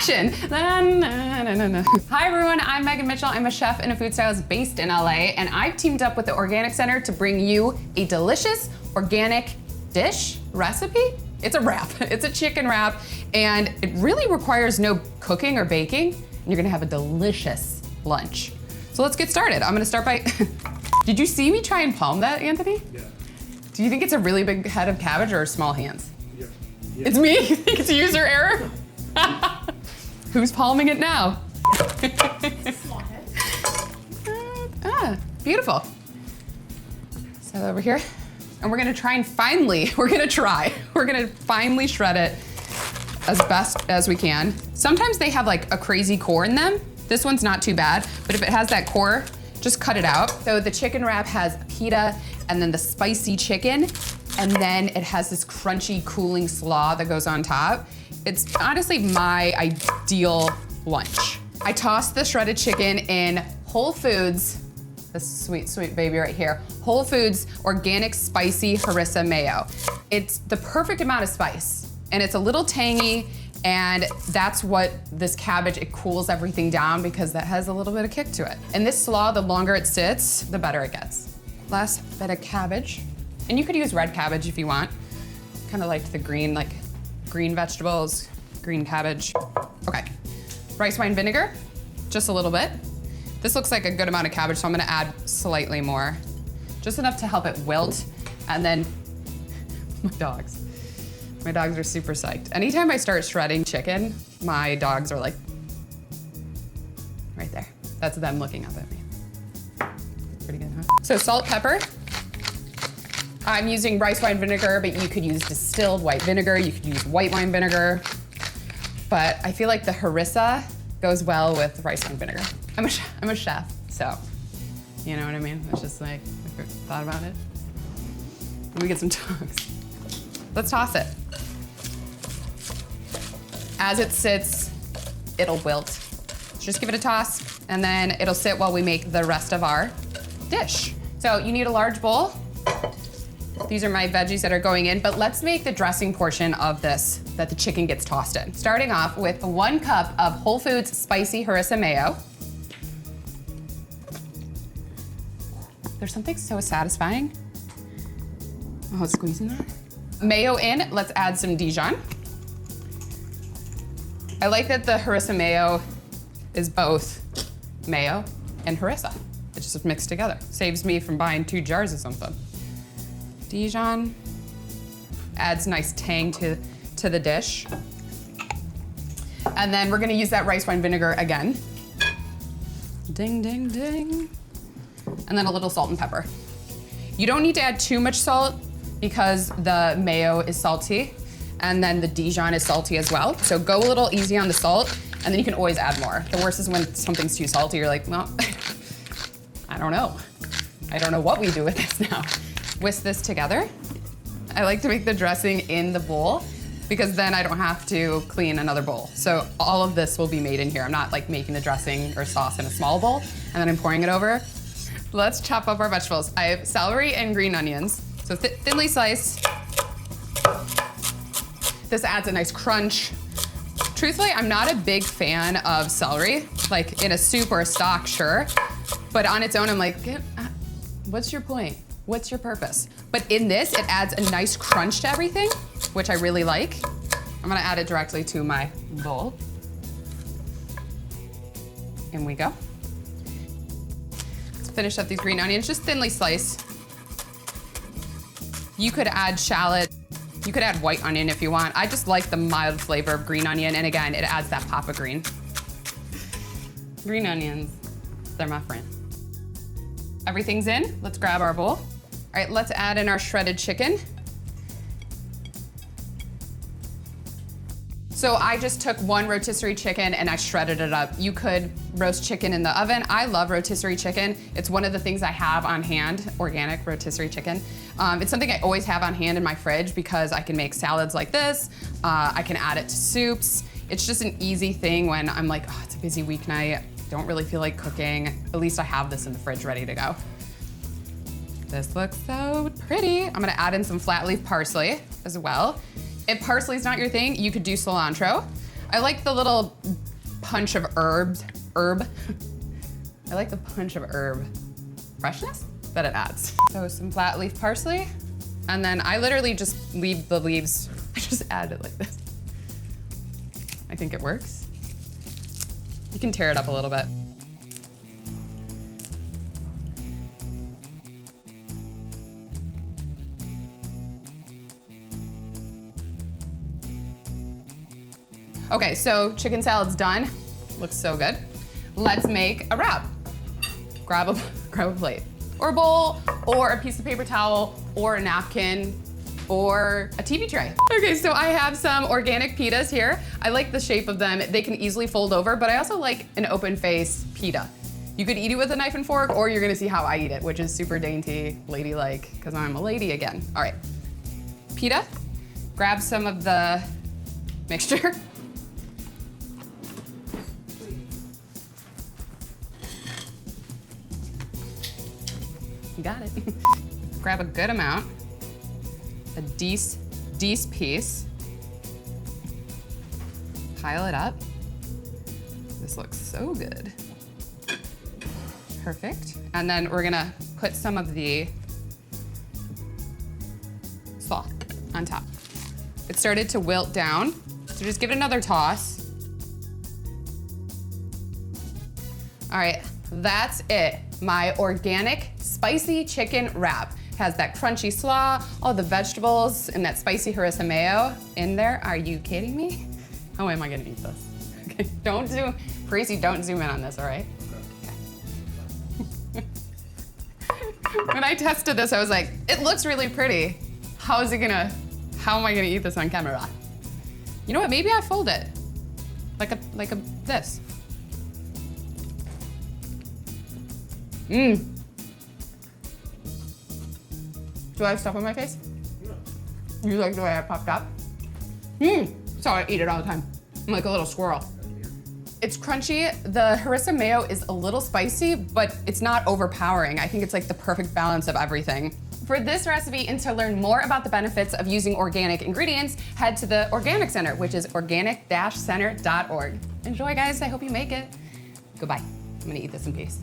action. Hi everyone, I'm Megan Mitchell. I'm a chef and a food stylist based in LA, and I've teamed up with the Organic Center to bring you a delicious organic dish recipe. It's a wrap, it's a chicken wrap, and it really requires no cooking or baking, and you're gonna have a delicious lunch. So let's get started. I'm gonna start by, did you see me try and palm that, Anthony? Yeah. Do you think it's a really big head of cabbage or small hands? Yeah. It's me? You think it's user error? Who's palming it now? Small head. Beautiful. So over here, and we're gonna try and finely shred it as best as we can. Sometimes they have like a crazy core in them. This one's not too bad, but if it has that core, just cut it out. So the chicken wrap has pita and then the spicy chicken, and then it has this crunchy, cooling slaw that goes on top. It's honestly my ideal lunch. I tossed the shredded chicken in Whole Foods, this sweet, sweet baby right here, Whole Foods organic spicy harissa mayo. It's the perfect amount of spice, and it's a little tangy, and that's what this cabbage, it cools everything down because that has a little bit of kick to it. And this slaw, the longer it sits, the better it gets. Last bit of cabbage, and you could use red cabbage if you want. Kind of like the green, like green vegetables, green cabbage. Okay, rice wine vinegar, just a little bit. This looks like a good amount of cabbage, so I'm gonna add slightly more. Just enough to help it wilt. And then, my dogs are super psyched. Anytime I start shredding chicken, my dogs are like, right there. That's them looking up at me. Pretty good, huh? So salt, pepper. I'm using rice wine vinegar, but you could use distilled white vinegar. You could use white wine vinegar. But I feel like the harissa goes well with rice wine vinegar. I'm a chef, so you know what I mean? It's just like, I thought about it. Let me get some tongs. Let's toss it. As it sits, it'll wilt. So just give it a toss, and then it'll sit while we make the rest of our dish. So you need a large bowl. These are my veggies that are going in, but let's make the dressing portion of this that the chicken gets tossed in. Starting off with 1 cup of Whole Foods spicy harissa mayo. There's something so satisfying. Oh, squeezing that. Mayo in, let's add some Dijon. I like that the harissa mayo is both mayo and harissa. It's just mixed together. Saves me from buying 2 jars of something. Dijon adds nice tang to the dish. And then we're gonna use that rice wine vinegar again. Ding, ding, ding. And then a little salt and pepper. You don't need to add too much salt because the mayo is salty, and then the Dijon is salty as well. So go a little easy on the salt, and then you can always add more. The worst is when something's too salty, you're like, well, I don't know. I don't know what we do with this now. Whisk this together. I like to make the dressing in the bowl because then I don't have to clean another bowl. So all of this will be made in here. I'm not like making the dressing or sauce in a small bowl and then I'm pouring it over. Let's chop up our vegetables. I have celery and green onions. So thinly sliced. This adds a nice crunch. Truthfully, I'm not a big fan of celery. Like in a soup or a stock, sure. But on its own, I'm like, what's your point? What's your purpose? But in this, it adds a nice crunch to everything, which I really like. I'm gonna add it directly to my bowl. In we go. Let's finish up these green onions, just thinly sliced. You could add shallot. You could add white onion if you want. I just like the mild flavor of green onion, and again, it adds that pop of green. Green onions, they're my friend. Everything's in, let's grab our bowl. All right, let's add in our shredded chicken. So I just took 1 rotisserie chicken and I shredded it up. You could roast chicken in the oven. I love rotisserie chicken. It's one of the things I have on hand, organic rotisserie chicken. It's something I always have on hand in my fridge because I can make salads like this. I can add it to soups. It's just an easy thing when I'm like, oh, it's a busy weeknight. Don't really feel like cooking. At least I have this in the fridge ready to go. This looks so pretty. I'm gonna add in some flat leaf parsley as well. If parsley's not your thing, you could do cilantro. I like the little punch of herb. I like the punch of herb freshness that it adds. So some flat leaf parsley, and then I literally just leave the leaves. I just add it like this. I think it works. You can tear it up a little bit. Okay, so chicken salad's done. Looks so good. Let's make a wrap. Grab a plate, or a bowl, or a piece of paper towel, or a napkin, or a TV tray. Okay, so I have some organic pitas here. I like the shape of them. They can easily fold over, but I also like an open face pita. You could eat it with a knife and fork, or you're gonna see how I eat it, which is super dainty, ladylike, because I'm a lady again. All right, pita, grab some of the mixture. You got it. Grab a good amount, a decent piece, pile it up. This looks so good. Perfect. And then we're gonna put some of the slaw on top. It started to wilt down, so just give it another toss. All right, that's it. My organic spicy chicken wrap. Has that crunchy slaw, all the vegetables, and that spicy harissa mayo in there. Are you kidding me? How am I gonna eat this? Okay, don't zoom in on this, all right? Okay. When I tested this, I was like, it looks really pretty. How am I gonna eat this on camera? You know what, maybe I fold it. Like this. Mmm. Do I have stuff on my face? No. You like the way I popped up? So I eat it all the time. I'm like a little squirrel. It's crunchy. The harissa mayo is a little spicy, but it's not overpowering. I think it's like the perfect balance of everything. For this recipe and to learn more about the benefits of using organic ingredients, head to the Organic Center, which is organic-center.org. Enjoy, guys. I hope you make it. Goodbye. I'm gonna eat this in peace.